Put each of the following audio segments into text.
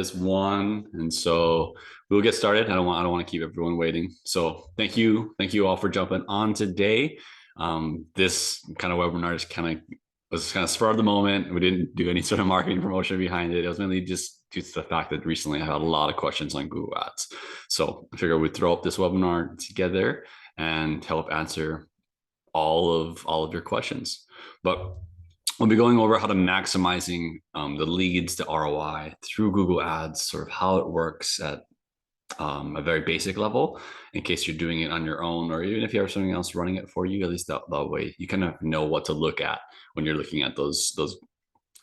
Is one, and so we'll get started. I don't want to keep everyone waiting. So thank you all for jumping on today. This kind of webinar was kind of spur of the moment. We didn't do any sort of marketing promotion behind it. It was mainly just due to the fact that recently I had a lot of questions on Google Ads. So I figured we'd throw up this webinar together and help answer all of your questions. But we'll be going over how to maximizing the leads, the ROI through Google Ads, sort of how it works at a very basic level, in case you're doing it on your own, or even if you have something else running it for you, at least that way you kind of know what to look at when you're looking at those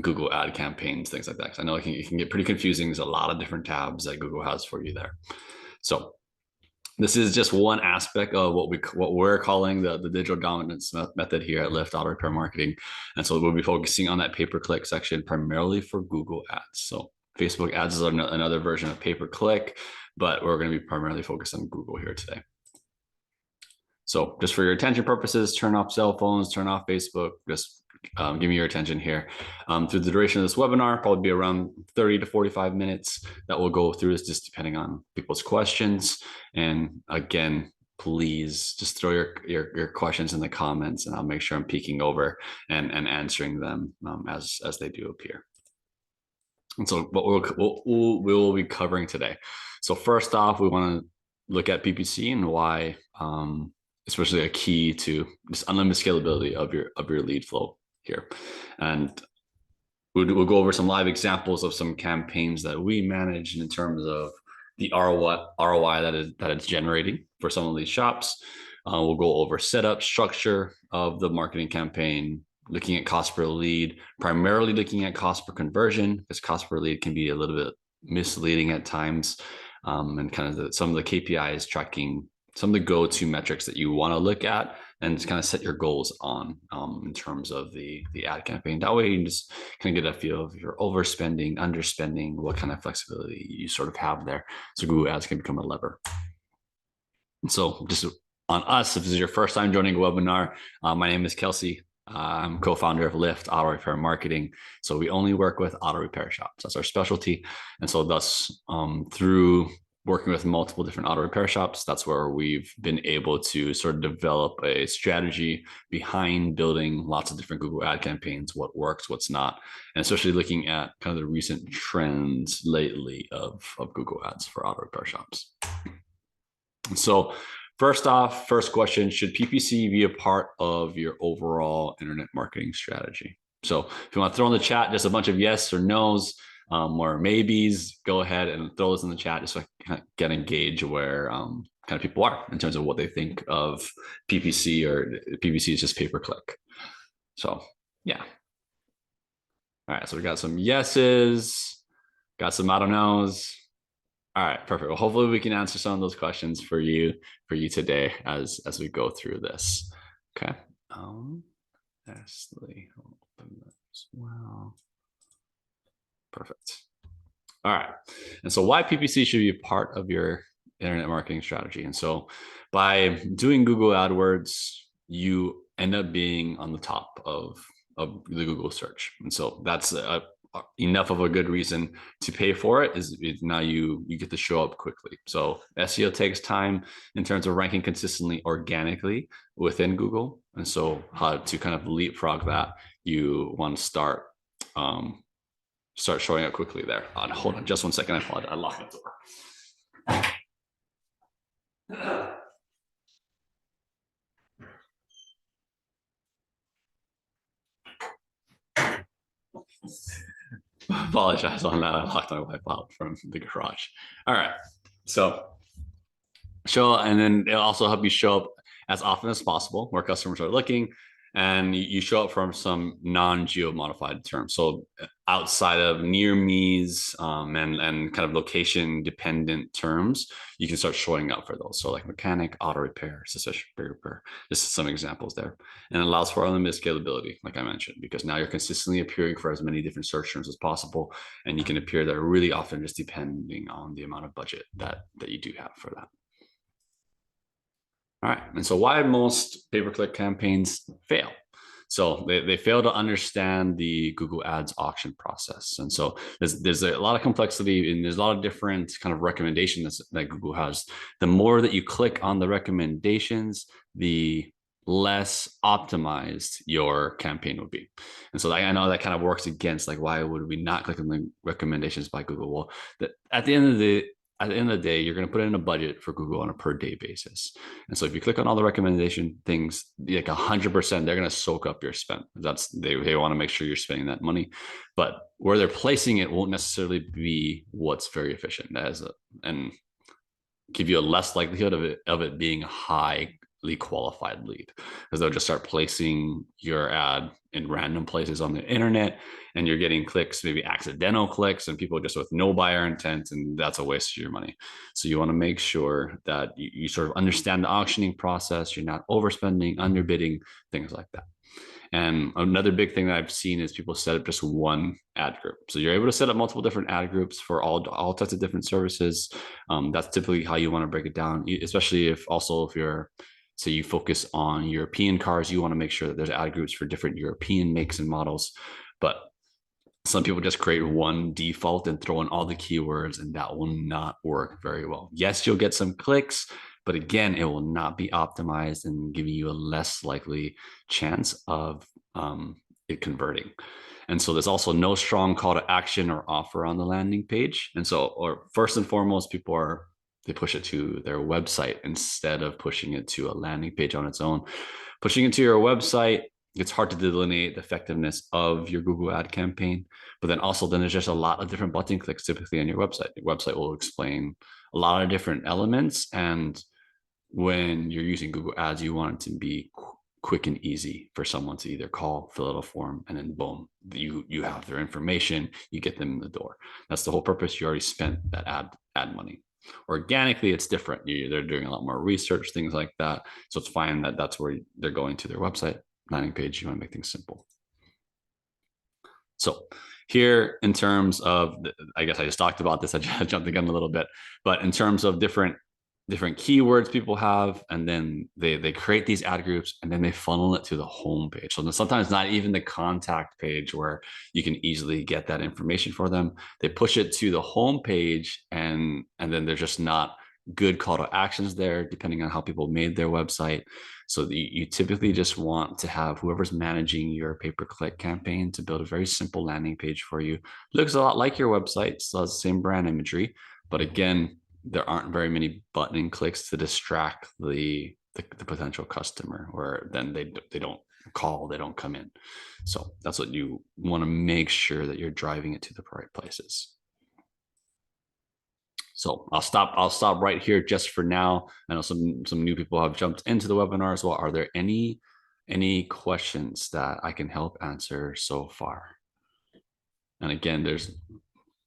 Google ad campaigns, things like that. Because I know it can get pretty confusing. There's a lot of different tabs that Google has for you there. So this is just one aspect of what we're calling the digital dominance method here at Lyft Auto Repair Marketing. And so we'll be focusing on that pay-per-click section primarily for Google Ads. So Facebook ads is another version of pay-per-click, but we're going to be primarily focused on Google here today. So just for your attention purposes, turn off cell phones, turn off Facebook, just give me your attention here. Through the duration of this webinar, probably be around 30 to 45 minutes that we'll go through, is just depending on people's questions. And again, please just throw your questions in the comments, and I'll make sure I'm peeking over and answering them as they do appear. And so what we'll be covering today. So first off, we want to look at PPC and why especially a key to this unlimited scalability of your lead flow here. And we'll go over some live examples of some campaigns that we manage in terms of the ROI that it's generating for some of these shops. We'll go over setup, structure of the marketing campaign, looking at cost per lead, primarily looking at cost per conversion, because cost per lead can be a little bit misleading at times, and kind of some of the KPIs tracking some of the go-to metrics that you want to look at and just kind of set your goals on in terms of the ad campaign. That way you can just kind of get a feel of if you're overspending, underspending, what kind of flexibility you sort of have there. So Google Ads can become a lever. And so just on us, if this is your first time joining a webinar, my name is Kelsey. I'm co-founder of Lyft Auto Repair Marketing. So we only work with auto repair shops. That's our specialty. And so thus through working with multiple different auto repair shops, that's where we've been able to sort of develop a strategy behind building lots of different Google ad campaigns, what works, what's not, and especially looking at kind of the recent trends lately of Google ads for auto repair shops. So first off, first question, should PPC be a part of your overall internet marketing strategy? So if you want to throw in the chat just a bunch of yes or no's, or maybes, go ahead and throw those in the chat just so I can get engaged where kind of people are in terms of what they think of PPC, or PPC is just pay-per-click. So yeah. All right, so we got some yeses, got some I don't knows. All right, perfect. Well, hopefully we can answer some of those questions for you today as we go through this. Okay. Leslie, open that as well. Perfect. All right. And so why PPC should be a part of your internet marketing strategy. And so by doing Google AdWords, you end up being on the top of the Google search. And so that's enough of a good reason to pay for it, is now you get to show up quickly. So SEO takes time in terms of ranking consistently organically within Google. And so how to kind of leapfrog that, you want to start showing up quickly there. Hold on just one second. I apologize. I locked the door. Apologize on that. I locked my wife out from the garage. All right. So and then it'll also help you show up as often as possible where customers are looking, and you show up from some non-geo modified terms. So outside of near me's and kind of location dependent terms, you can start showing up for those. So like mechanic, auto repair, accessory repair, just some examples there. And it allows for unlimited scalability, like I mentioned, because now you're consistently appearing for as many different search terms as possible. And you can appear there really often, just depending on the amount of budget that you do have for that. All right, and so why most pay-per-click campaigns fail. So they fail to understand the Google Ads auction process. And so there's a lot of complexity, and there's a lot of different kind of recommendations that Google has. The more that you click on the recommendations, the less optimized your campaign would be. And so I know that kind of works against, like, why would we not click on the recommendations by Google? Well, at the end of the day, you're going to put in a budget for Google on a per day basis. And so if you click on all the recommendation things, like 100%, they're going to soak up your spend. They want to make sure you're spending that money, but where they're placing it won't necessarily be what's very efficient and give you a less likelihood of it being a highly qualified lead, because they'll just start placing your ad in random places on the internet, and you're getting clicks, maybe accidental clicks, and people just with no buyer intent, and that's a waste of your money. So you want to make sure that you sort of understand the auctioning process. You're not overspending, underbidding, things like that. And another big thing that I've seen is people set up just one ad group. So you're able to set up multiple different ad groups for all types of different services. That's typically how you want to break it down, especially if you're, so you focus on European cars, you want to make sure that there's ad groups for different European makes and models. But some people just create one default and throw in all the keywords, and that will not work very well. Yes, you'll get some clicks, but again, it will not be optimized and giving you a less likely chance of it converting. And so there's also no strong call to action or offer on the landing page. And so, or first and foremost, they push it to their website instead of pushing it to a landing page on its own. Pushing it to your website, it's hard to delineate the effectiveness of your Google ad campaign. But then there's just a lot of different button clicks typically on your website. Your website will explain a lot of different elements. And when you're using Google Ads, you want it to be quick and easy for someone to either call, fill out a form, and then boom, you have their information, you get them in the door. That's the whole purpose. You already spent that ad money. Organically, it's different. They're doing a lot more research, things like that. So it's fine that's where they're going to their website landing page. You want to make things simple. So here, in terms of, I guess I just talked about this, I jumped the gun a little bit, but in terms of different keywords people have, and then they create these ad groups, and then they funnel it to the home page. So sometimes not even the contact page where you can easily get that information for them. They push it to the home page, and then there's just not good call to actions there, depending on how people made their website. So you typically just want to have whoever's managing your pay-per-click campaign to build a very simple landing page for you. Looks a lot like your website, still has the same brand imagery, but again, there aren't very many button clicks to distract the potential customer, or then they don't call, they don't come in. So that's what you want to make sure that you're driving it to the right places. So I'll stop right here just for now. I know some new people have jumped into the webinar as well. Are there any questions that I can help answer so far? And again, there's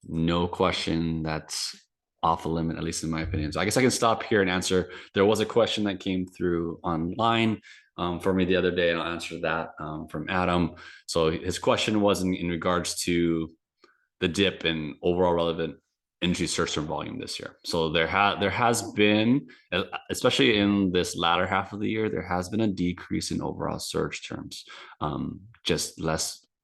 no question that's off a limit, at least in my opinion. So I guess I can stop here and answer. There was a question that came through online for me the other day, and I'll answer that from Adam. So his question was in regards to the dip in overall relevant industry search term volume this year. So there has been, especially in this latter half of the year, there has been a decrease in overall search terms. Just a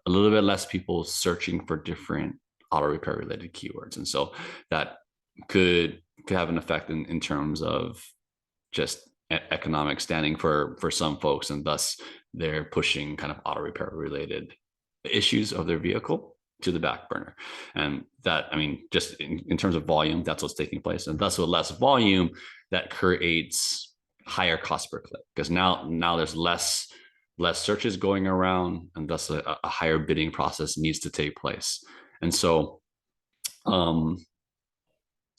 little bit less people searching for different auto repair related keywords. And so that could have an effect in terms of just economic standing for some folks, and thus they're pushing kind of auto repair related issues of their vehicle to the back burner. And that, I mean, just in terms of volume, that's what's taking place. And thus with less volume, that creates higher cost per click, because now there's less searches going around, and thus a higher bidding process needs to take place. And so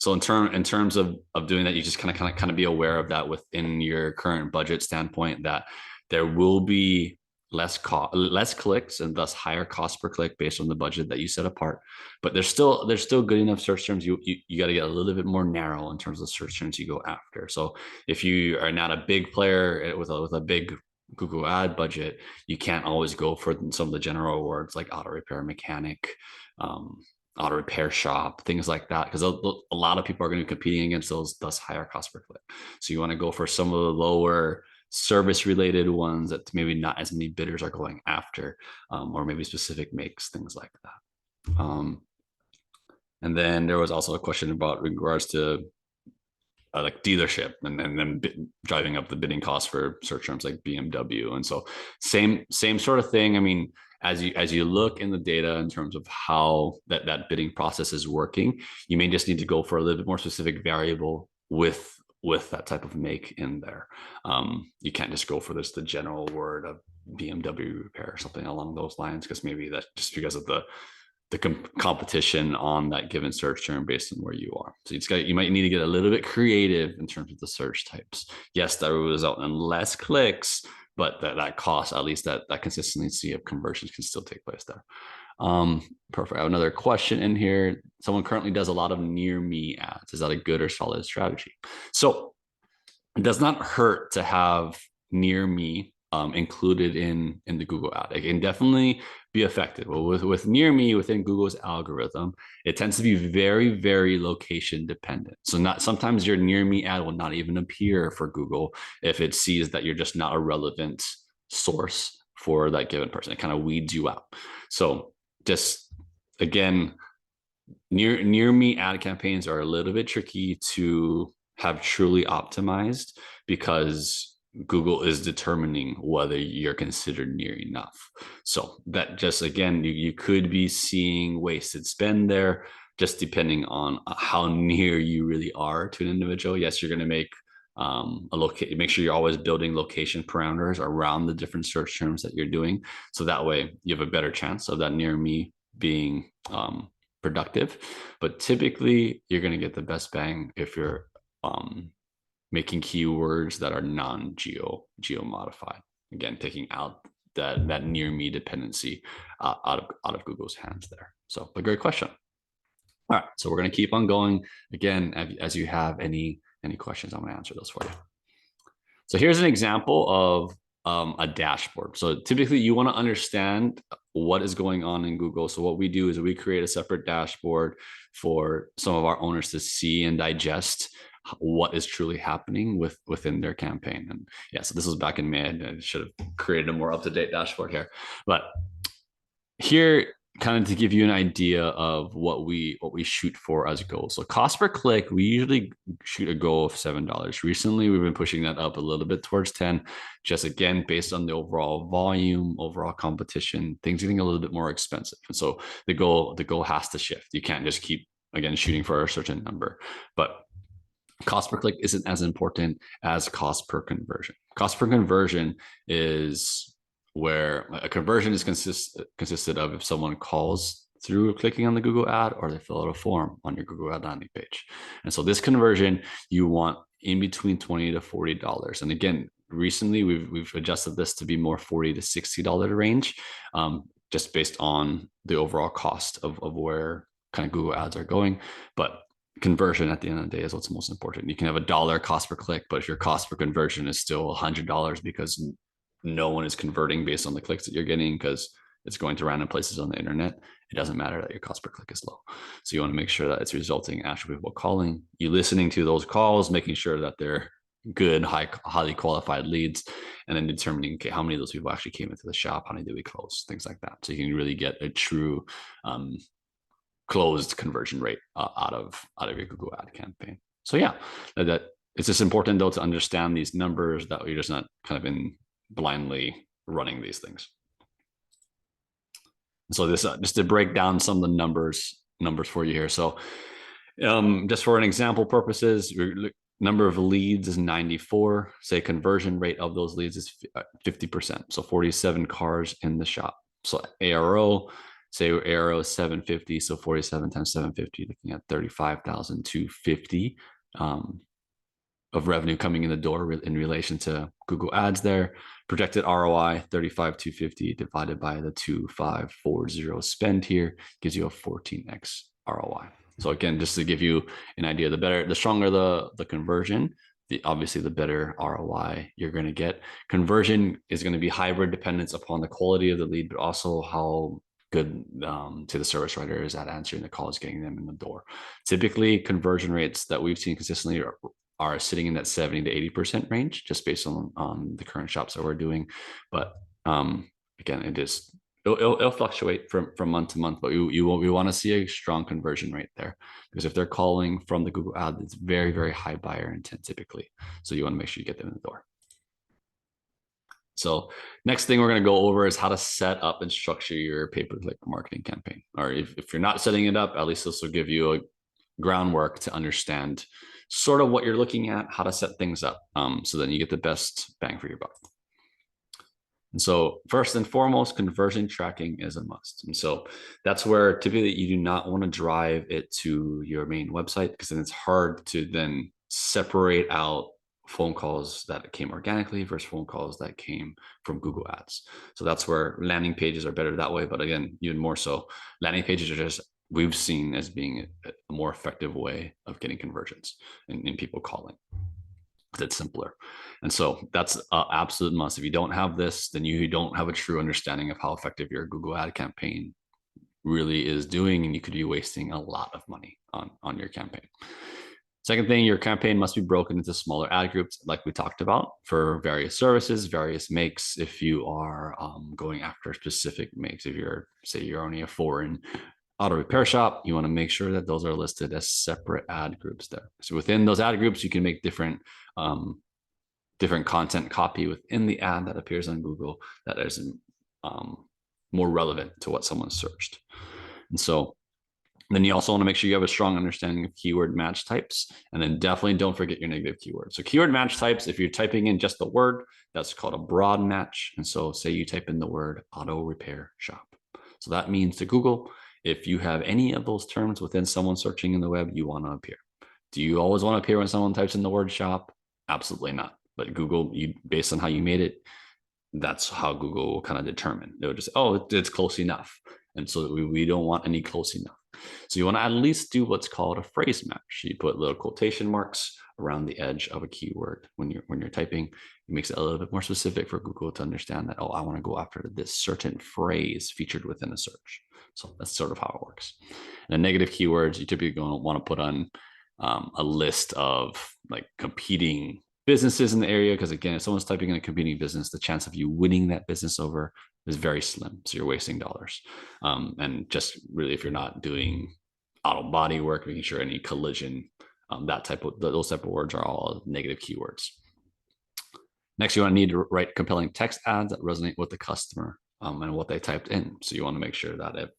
so in terms of doing that, you just kind of be aware of that within your current budget standpoint, that there will be less clicks and thus higher cost per click based on the budget that you set apart. But there's still good enough search terms. You got to get a little bit more narrow in terms of the search terms you go after. So if you are not a big player with a big Google ad budget, you can't always go for some of the general words like auto repair mechanic, auto repair shop, things like that, because a lot of people are going to be competing against those, thus higher cost per click. So you want to go for some of the lower service related ones that maybe not as many bidders are going after, or maybe specific makes, things like that. And then there was also a question about regards to like dealership and then driving up the bidding costs for search terms like BMW. And so same sort of thing. I mean, as you look in the data in terms of how that bidding process is working, you may just need to go for a little bit more specific variable with that type of make in there. You can't just go for the general word of BMW repair or something along those lines, because maybe that just because of the competition on that given search term based on where you are. So you might need to get a little bit creative in terms of the search types. Yes, that will result in less clicks, but that cost, at least that consistency of conversions can still take place there. Perfect. I have another question in here. Someone currently does a lot of near me ads. Is that a good or solid strategy? So it does not hurt to have near me included in the Google ad. It can definitely be effective. Well, with near me within Google's algorithm, it tends to be very, very location dependent. So sometimes your near me ad will not even appear for Google if it sees that you're just not a relevant source for that given person. It kind of weeds you out. So just again, near me ad campaigns are a little bit tricky to have truly optimized, because Google is determining whether you're considered near enough. So that just, again, you could be seeing wasted spend there, just depending on how near you really are to an individual. Yes, you're going to make make sure you're always building location parameters around the different search terms that you're doing. So that way you have a better chance of that near me being productive. But typically you're going to get the best bang if you're making keywords that are non-geo modified. Again, taking out that near me dependency out of Google's hands there. So a great question. All right, so we're going to keep on going. Again, as you have any questions, I'm going to answer those for you. So here's an example of a dashboard. So typically you want to understand what is going on in Google. So what we do is we create a separate dashboard for some of our owners to see and digest what is truly happening within their campaign. And yeah, so this was back in May. I should have created a more up-to-date dashboard here, but here, kind of to give you an idea of what we shoot for as goals. So cost per click, we usually shoot a goal of $7. Recently, we've been pushing that up a little bit towards 10, just again, based on the overall volume, overall competition, things getting a little bit more expensive. And so the goal has to shift. You can't just keep, again, shooting for a certain number, but cost per click isn't as important as cost per conversion. Cost per conversion is where a conversion is consisted of if someone calls through clicking on the Google ad or they fill out a form on your Google ad landing page. And so this conversion you want in between $20 to $40. And again, recently we've adjusted this to be more $40 to $60 range, just based on the overall cost of where kind of Google ads are going. But conversion at the end of the day is what's most important. You can have $1 cost per click, but if your cost per conversion is still $100 because no one is converting based on the clicks that you're getting because it's going to random places on the internet, it doesn't matter that your cost per click is low. So you want to make sure that it's resulting in actual people calling, you listening to those calls, making sure that they're good, highly qualified leads, and then determining, okay, how many of those people actually came into the shop, how many did we close, things like that. So you can really get a true closed conversion rate out of your Google ad campaign. So yeah, that it's just important though to understand these numbers, that you're just not kind of in blindly running these things. So this just to break down some of the numbers for you here. So just for an example purposes, number of leads is 94. Say conversion rate of those leads is 50%. So 47 cars in the shop. So ARO, say ARO is 750. So 47 times 750, looking at 35,250 of revenue coming in the door in relation to Google ads there. Projected ROI, 35,250 divided by the 2,540 spend here gives you a 14x ROI. So again, just to give you an idea, the stronger the conversion, obviously the better ROI you're going to get. Conversion is going to be hybrid dependence upon the quality of the lead, but also how good to the service writer is at answering the calls, getting them in the door. Typically, conversion rates that we've seen consistently are sitting in that 70 to 80% range, just based on the current shops that we're doing. But again, it'll fluctuate from month to month, but we want to see a strong conversion rate there, because if they're calling from the Google ad, it's very, very high buyer intent typically. So you want to make sure you get them in the door. So next thing we're going to go over is how to set up and structure your pay-per-click marketing campaign. Or if you're not setting it up, at least this will give you a groundwork to understand sort of what you're looking at, how to set things up, so then you get the best bang for your buck. And so first and foremost, conversion tracking is a must. And so that's where typically you do not want to drive it to your main website, because then it's hard to then separate out phone calls that came organically versus phone calls that came from Google Ads. So that's where landing pages are better that way. But again, even more so, landing pages are just, we've seen as being a more effective way of getting conversions and people calling. It's simpler. And so that's an absolute must. If you don't have this, then you don't have a true understanding of how effective your Google ad campaign really is doing, and you could be wasting a lot of money on your campaign. Second thing, your campaign must be broken into smaller ad groups, like we talked about, for various services, various makes. If you are going after specific makes, if you're only a foreign auto repair shop, you want to make sure that those are listed as separate ad groups there. So within those ad groups, you can make different content copy within the ad that appears on Google that is more relevant to what someone searched. And so then you also want to make sure you have a strong understanding of keyword match types, and then definitely don't forget your negative keywords. So keyword match types, if you're typing in just the word, that's called a broad match. And so say you type in the word auto repair shop. So that means to Google, if you have any of those terms within someone searching in the web, you want to appear. Do you always want to appear when someone types in the word shop? Absolutely not. But Google, based on how you made it, that's how Google will kind of determine. They'll just, oh, it's close enough. And so we don't want any close enough. So you want to at least do what's called a phrase match. You put little quotation marks around the edge of a keyword when you're typing. It makes it a little bit more specific for Google to understand that, oh, I want to go after this certain phrase featured within a search. So that's sort of how it works. And negative keywords, you typically don't want to put on a list of like competing businesses in the area, because again, if someone's typing in a competing business, the chance of you winning that business over is very slim. So you're wasting dollars. And just really, if you're not doing auto body work, making sure any collision, those type of words are all negative keywords. Next, you want to need to write compelling text ads that resonate with the customer and what they typed in. So you want to make sure that if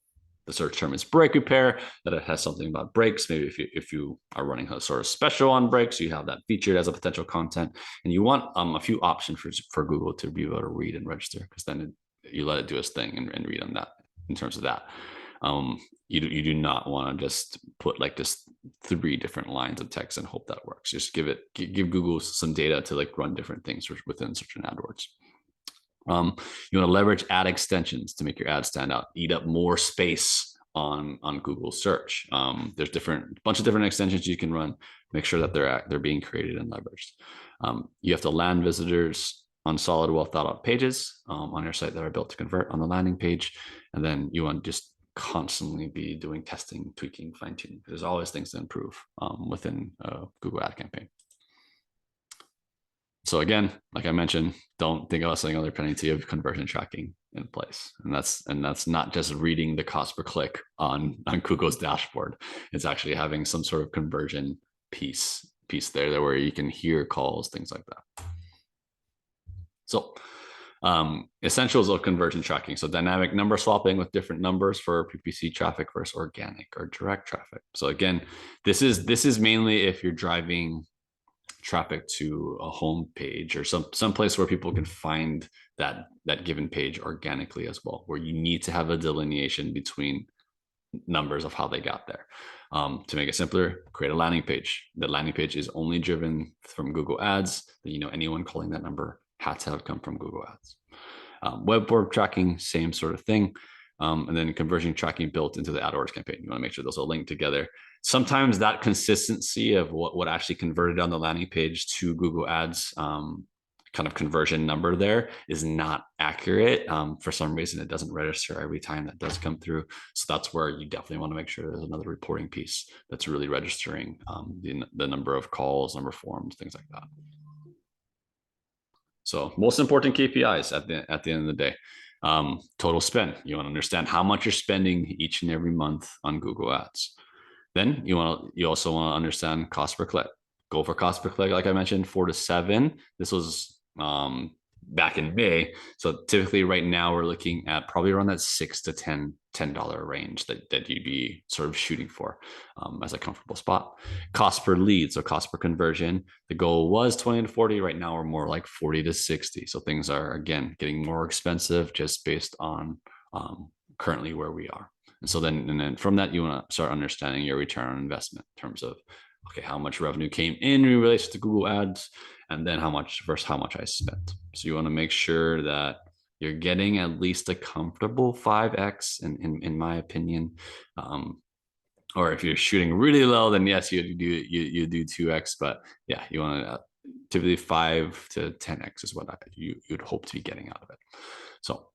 the search term is brake repair, that it has something about brakes. Maybe if you are running a sort of special on brakes, you have that featured as a potential content, and you want a few options for Google to be able to read and register, because then you let it do its thing and read on that. In terms of that, you do not want to just put like just 3 different lines of text and hope that works. Just give Google some data to like run different things within Search and AdWords. You want to leverage ad extensions to make your ad stand out, eat up more space on Google search. There's bunch of different extensions you can run. Make sure that they're being created and leveraged. You have to land visitors on solid, well thought out pages on your site that are built to convert on the landing page. And then you want to just constantly be doing testing, tweaking, fine tuning. There's always things to improve within a Google ad campaign. So again, like I mentioned, don't think about setting other penalty of conversion tracking in place. And that's not just reading the cost per click on Google's dashboard. It's actually having some sort of conversion piece there where you can hear calls, things like that. So essentials of conversion tracking. So dynamic number swapping with different numbers for PPC traffic versus organic or direct traffic. So again, this is mainly if you're driving traffic to a home page or some place where people can find that given page organically as well, where you need to have a delineation between numbers of how they got there. To make it simpler, create a landing page. The landing page is only driven from Google Ads. Anyone calling that number had to have come from Google Ads. Web form tracking, same sort of thing. And then conversion tracking built into the AdWords campaign. You want to make sure those are linked together. Sometimes that consistency of what actually converted on the landing page to Google Ads kind of conversion number there is not accurate. For some reason, it doesn't register every time that does come through. So that's where you definitely want to make sure there's another reporting piece that's really registering the number of calls, number of forms, things like that. So most important KPIs at the end of the day. Total spend. You want to understand how much you're spending each and every month on Google Ads. Then you also want to understand cost per click. Go for cost per click, like I mentioned, 4 to 7. This was back in May. So typically right now we're looking at probably around that $6 to $10 range that you'd be sort of shooting for as a comfortable spot. Cost per lead, so cost per conversion. The goal was 20 to 40. Right now we're more like 40 to 60. So things are, again, getting more expensive just based on currently where we are. And so then from that, you want to start understanding your return on investment in terms of, okay, how much revenue came in relation to Google Ads, and then how much versus how much I spent. So you want to make sure that you're getting at least a comfortable 5x, in my opinion. Or if you're shooting really low, then yes, you do 2x. But yeah, you want to typically 5 to 10x is what you'd hope to be getting out of it. So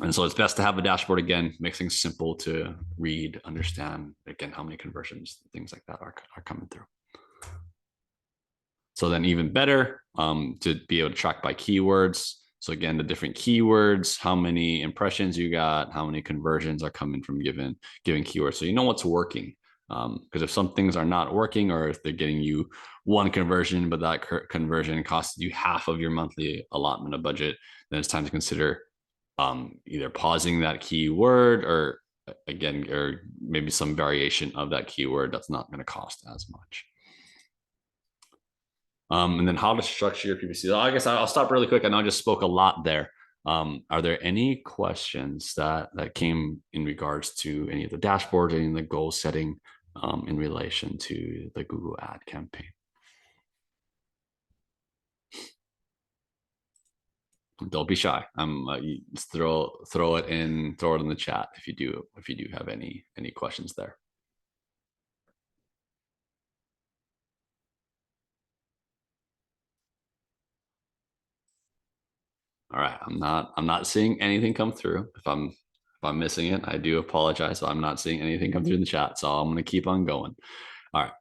it's best to have a dashboard, again, makes things simple to read, understand, again, how many conversions, things like that are coming through. So then even better to be able to track by keywords. So again, the different keywords, how many impressions you got, how many conversions are coming from given keywords. So you know what's working. Because if some things are not working, or if they're getting you one conversion, but that conversion costs you half of your monthly allotment of budget, then it's time to consider either pausing that keyword or maybe some variation of that keyword that's not going to cost as much. And then how to structure your PPC. So I guess I'll stop really quick. I know I just spoke a lot there. Are there any questions that came in regards to any of the dashboards, any of the goal setting in relation to the Google ad campaign? Don't be shy. Throw it in the chat if you do have any questions there. All right, I'm not seeing anything come through. If I'm missing it, I do apologize. So I'm not seeing anything come through in the chat, so I'm going to keep on going. All right.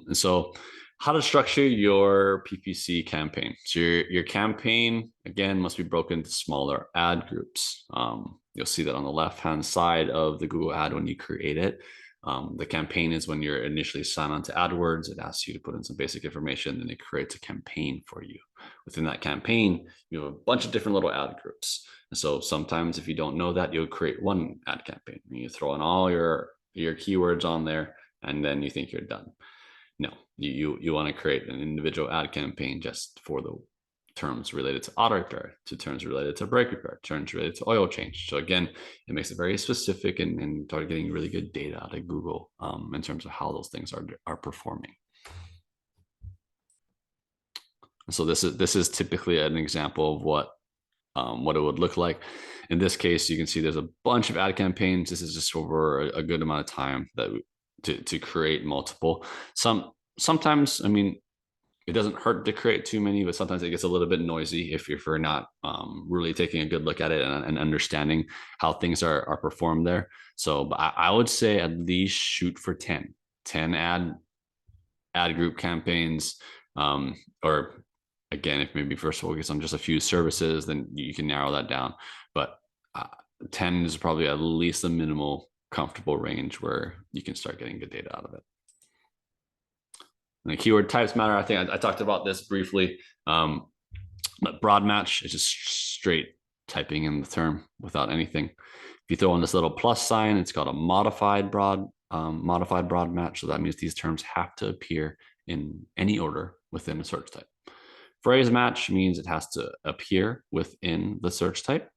And so how to structure your PPC campaign. So your campaign, again, must be broken into smaller ad groups. You'll see that on the left-hand side of the Google ad when you create it. The campaign is when you're initially signed on to AdWords. It asks you to put in some basic information, then it creates a campaign for you. Within that campaign, you have a bunch of different little ad groups. And so sometimes if you don't know that, you'll create one ad campaign. And you throw in all your keywords on there, and then you think you're done. No, you want to create an individual ad campaign just for the terms related to auto repair, to terms related to brake repair, terms related to oil change. So again, it makes it very specific and start getting really good data out of Google in terms of how those things are performing. So this is typically an example of what it would look like. In this case, you can see there's a bunch of ad campaigns. This is just over a good amount of time that to create multiple. Sometimes, I mean, it doesn't hurt to create too many, but sometimes it gets a little bit noisy if you're not really taking a good look at it and understanding how things are performed there. So but I would say at least shoot for 10 ad group campaigns, or again, if maybe first focus on just a few services, then you can narrow that down. But 10 is probably at least a minimal comfortable range where you can start getting good data out of it. And the keyword types matter. I think I talked about this briefly. But broad match is just straight typing in the term without anything. If you throw in this little plus sign, it's called a modified broad match. So that means these terms have to appear in any order within a search type. Phrase match means it has to appear within the search type.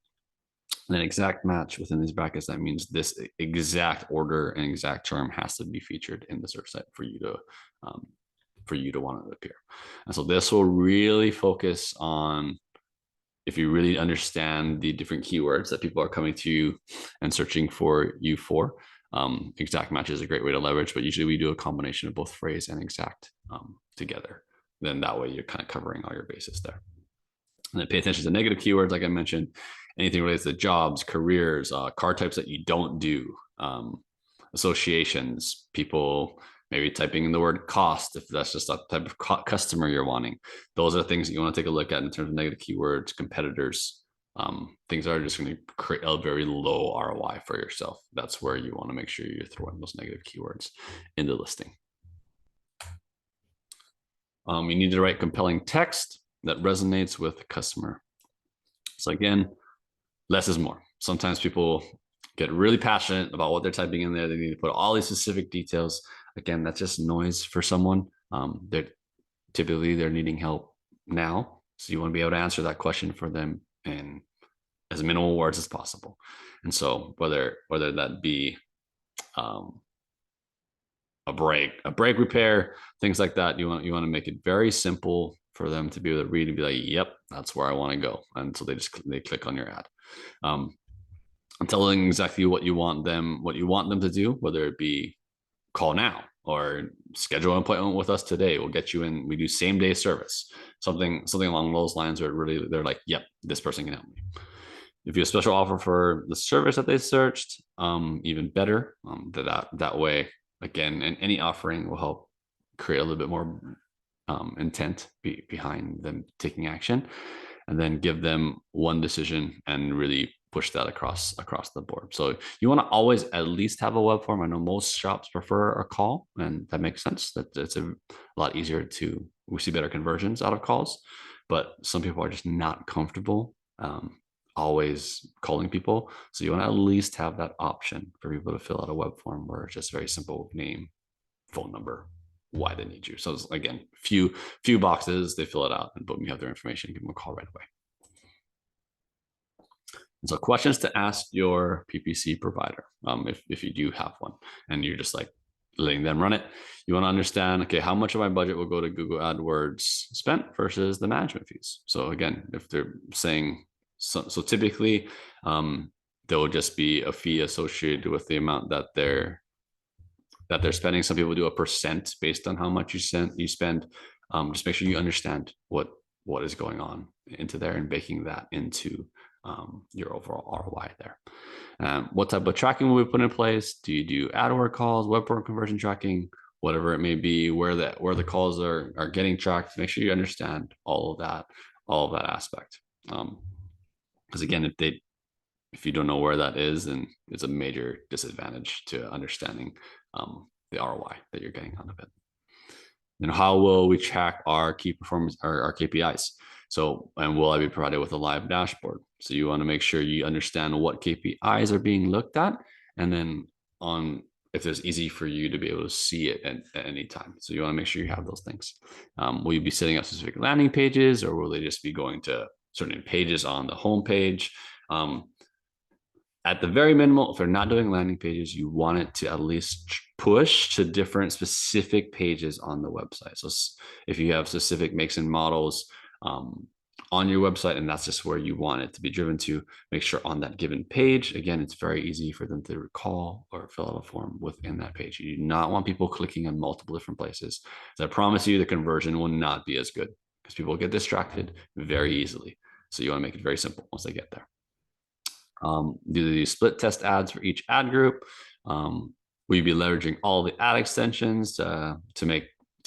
And then exact match within these brackets, that means this exact order and exact term has to be featured in the search type for you to want it to appear. And so this will really focus on, if you really understand the different keywords that people are coming to you and searching for you for, exact match is a great way to leverage, but usually we do a combination of both phrase and exact together. Then that way you're kind of covering all your bases there. And then pay attention to negative keywords, like I mentioned, anything related to jobs, careers, car types that you don't do, associations, people maybe typing in the word cost, if that's just a type of customer you're wanting. Those are things that you want to take a look at in terms of negative keywords, competitors, things that are just going to create a very low ROI for yourself. That's where you want to make sure you're throwing those negative keywords in the listing. You need to write compelling text that resonates with the customer. So again, less is more. Sometimes people get really passionate about what they're typing in there. They need to put all these specific details. Again, that's just noise for someone. They're needing help now. So you want to be able to answer that question for them in as minimal words as possible. And so whether that be a brake repair, things like that, you want to make it very simple for them to be able to read and be like, yep, that's where I want to go. And so they click on your ad. I'm telling exactly what you want them to do, whether it be call now or schedule an appointment with us today. We'll get you in. We do same day service, something along those lines where really they're like, yep, this person can help me. If you have a special offer for the service that they searched, even better. That way, again, and any offering will help create a little bit more intent behind them taking action, and then give them one decision and really push that across the board. So you want to always at least have a web form. I know most shops prefer a call, and that makes sense. That it's a lot easier we see better conversions out of calls, but some people are just not comfortable always calling people. So you want to at least have that option for people to fill out a web form where it's just very simple: name, phone number, why they need you. So again, few boxes, they fill it out, and boom, you have their information. Give them a call right away. And so questions to ask your PPC provider, if you do have one, and you're just like letting them run it. You want to understand, okay, how much of my budget will go to Google AdWords spent versus the management fees. So again, if they're saying, so typically there will just be a fee associated with the amount that they're spending. Some people do a percent based on how much you spend. Just make sure you understand what is going on into there and baking that into your overall ROI there. What type of tracking will we put in place? Do you do AdWords calls, web form conversion tracking, whatever it may be, where the calls are getting tracked? Make sure you understand all of that aspect. Because again, if you don't know where that is, then it's a major disadvantage to understanding the ROI that you're getting out of it. And how will we track our key performance, our KPIs? So, and will I be provided with a live dashboard? So you want to make sure you understand what KPIs are being looked at, and then if it's easy for you to be able to see it at any time. So you want to make sure you have those things. Will you be setting up specific landing pages, or will they just be going to certain pages on the home page? At the very minimal, if they're not doing landing pages, you want it to at least push to different specific pages on the website. So if you have specific makes and models on your website, and that's just where you want it to be driven to, make sure on that given page, again, it's very easy for them to recall or fill out a form within that page. You do not want people clicking on multiple different places. So I promise you the conversion will not be as good, because people get distracted very easily. So you want to make it very simple once they get there. Do the split test ads for each ad group? Will you be leveraging all the ad extensions to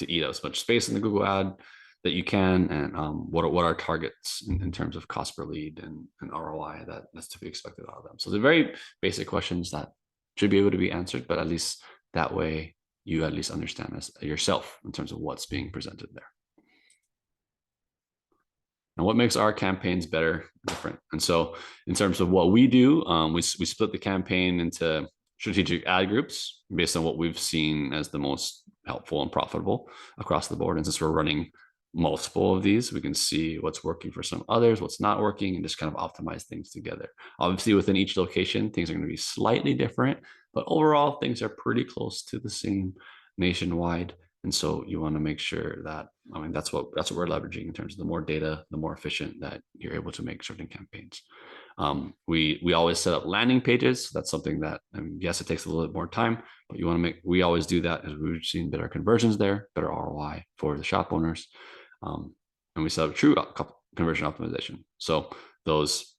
eat up as much space in the Google ad that you can? And what are targets in terms of cost per lead and ROI that's to be expected out of them? So they're very basic questions that should be able to be answered, but at least that way you at least understand this yourself in terms of what's being presented there. And what makes our campaigns different? And so in terms of what we do, we split the campaign into strategic ad groups based on what we've seen as the most helpful and profitable across the board. And since we're running multiple of these, we can see what's working for some others, what's not working, and just kind of optimize things together. Obviously, within each location, things are going to be slightly different, but overall, things are pretty close to the same nationwide. And so you want to make sure that, that's what we're leveraging in terms of the more data, the more efficient that you're able to make certain campaigns. We always set up landing pages. That's something that, yes, it takes a little bit more time, but we always do that, as we've seen better conversions there, better ROI for the shop owners. And we set up conversion optimization. So those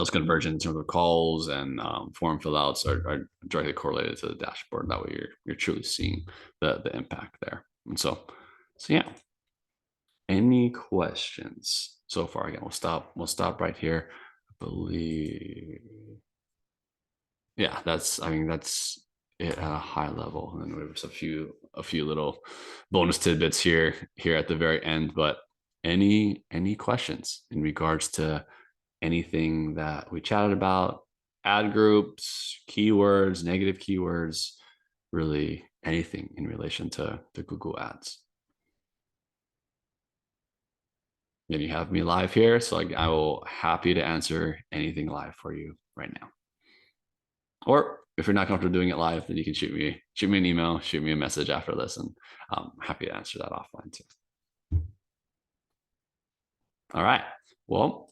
conversions in terms of calls and form fill outs are directly correlated to the dashboard. That way you're truly seeing the impact there. And so yeah. Any questions so far? Again, we'll stop right here. I believe, yeah, that's it at a high level. And then we have a few little bonus tidbits here at the very end. But any questions in regards to anything that we chatted about, ad groups, keywords, negative keywords, really anything in relation to Google Ads? And you have me live here, so I will happy to answer anything live for you right now. Or if you're not comfortable doing it live, then you can shoot me an email, shoot me a message after this, and I'm happy to answer that offline too. All right. Well,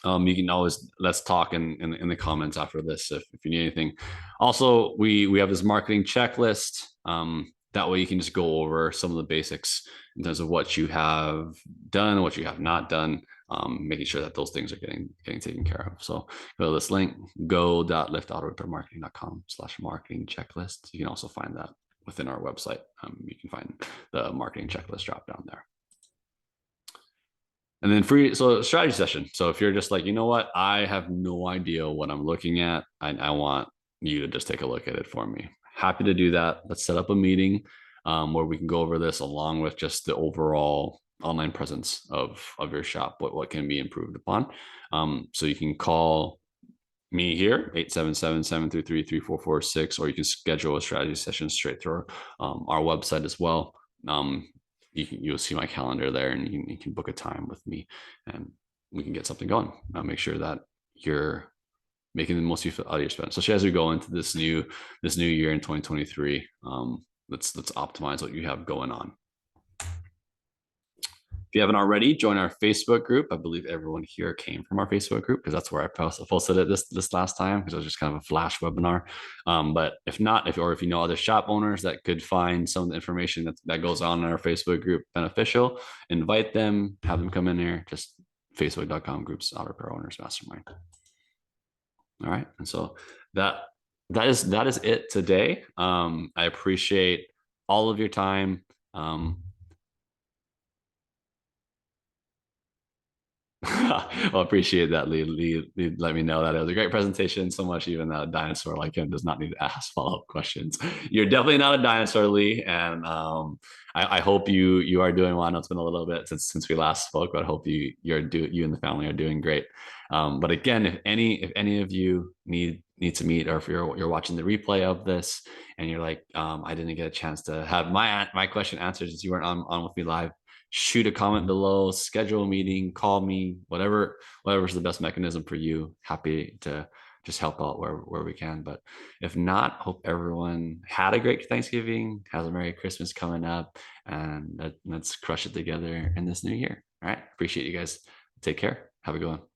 you can always, let's talk in the comments after this if you need anything. Also, we have this marketing checklist. That way you can just go over some of the basics in terms of what you have done, what you have not done, making sure that those things are getting taken care of. So go to this link, go.liftautorepairmarketing.com/marketing checklist. You can also find that within our website. You can find the marketing checklist drop down there. And then strategy session. So if you're just like, you know what, I have no idea what I'm looking at, I want you to just take a look at it for me. Happy to do that. Let's set up a meeting where we can go over this along with just the overall online presence of your shop, what can be improved upon. So you can call me here, 877-733-3446, or you can schedule a strategy session straight through our website as well. You'll see my calendar there, and you can book a time with me, and we can get something going. I'll make sure that you're making the most out of your spend. So as we go into this new year in 2023, let's optimize what you have going on. If you haven't already, join our Facebook group. I believe everyone here came from our Facebook group because that's where I posted it this last time, because it was just kind of a flash webinar. But if not, if you know other shop owners that could find some of the information that goes on in our Facebook group beneficial, invite them, have them come in here. Just facebook.com/groups Auto Repair Owners Mastermind. All right, and so that is it today. I appreciate all of your time. Well, appreciate that, Lee. Let me know that it was a great presentation. So much, even a dinosaur like him does not need to ask follow-up questions. You're definitely not a dinosaur, Lee, and I hope you are doing well. I know it's been a little bit since we last spoke, but I hope you and the family are doing great. But again, if any of you need to meet, or if you're watching the replay of this and you're like, I didn't get a chance to have my question answered since you weren't on with me live, shoot a comment below, schedule a meeting, call me, whatever's the best mechanism for you. Happy to just help out where we can. But if not, hope everyone had a great Thanksgiving, has a Merry Christmas coming up, and let's crush it together in this new year. All right. Appreciate you guys. Take care. Have a good one.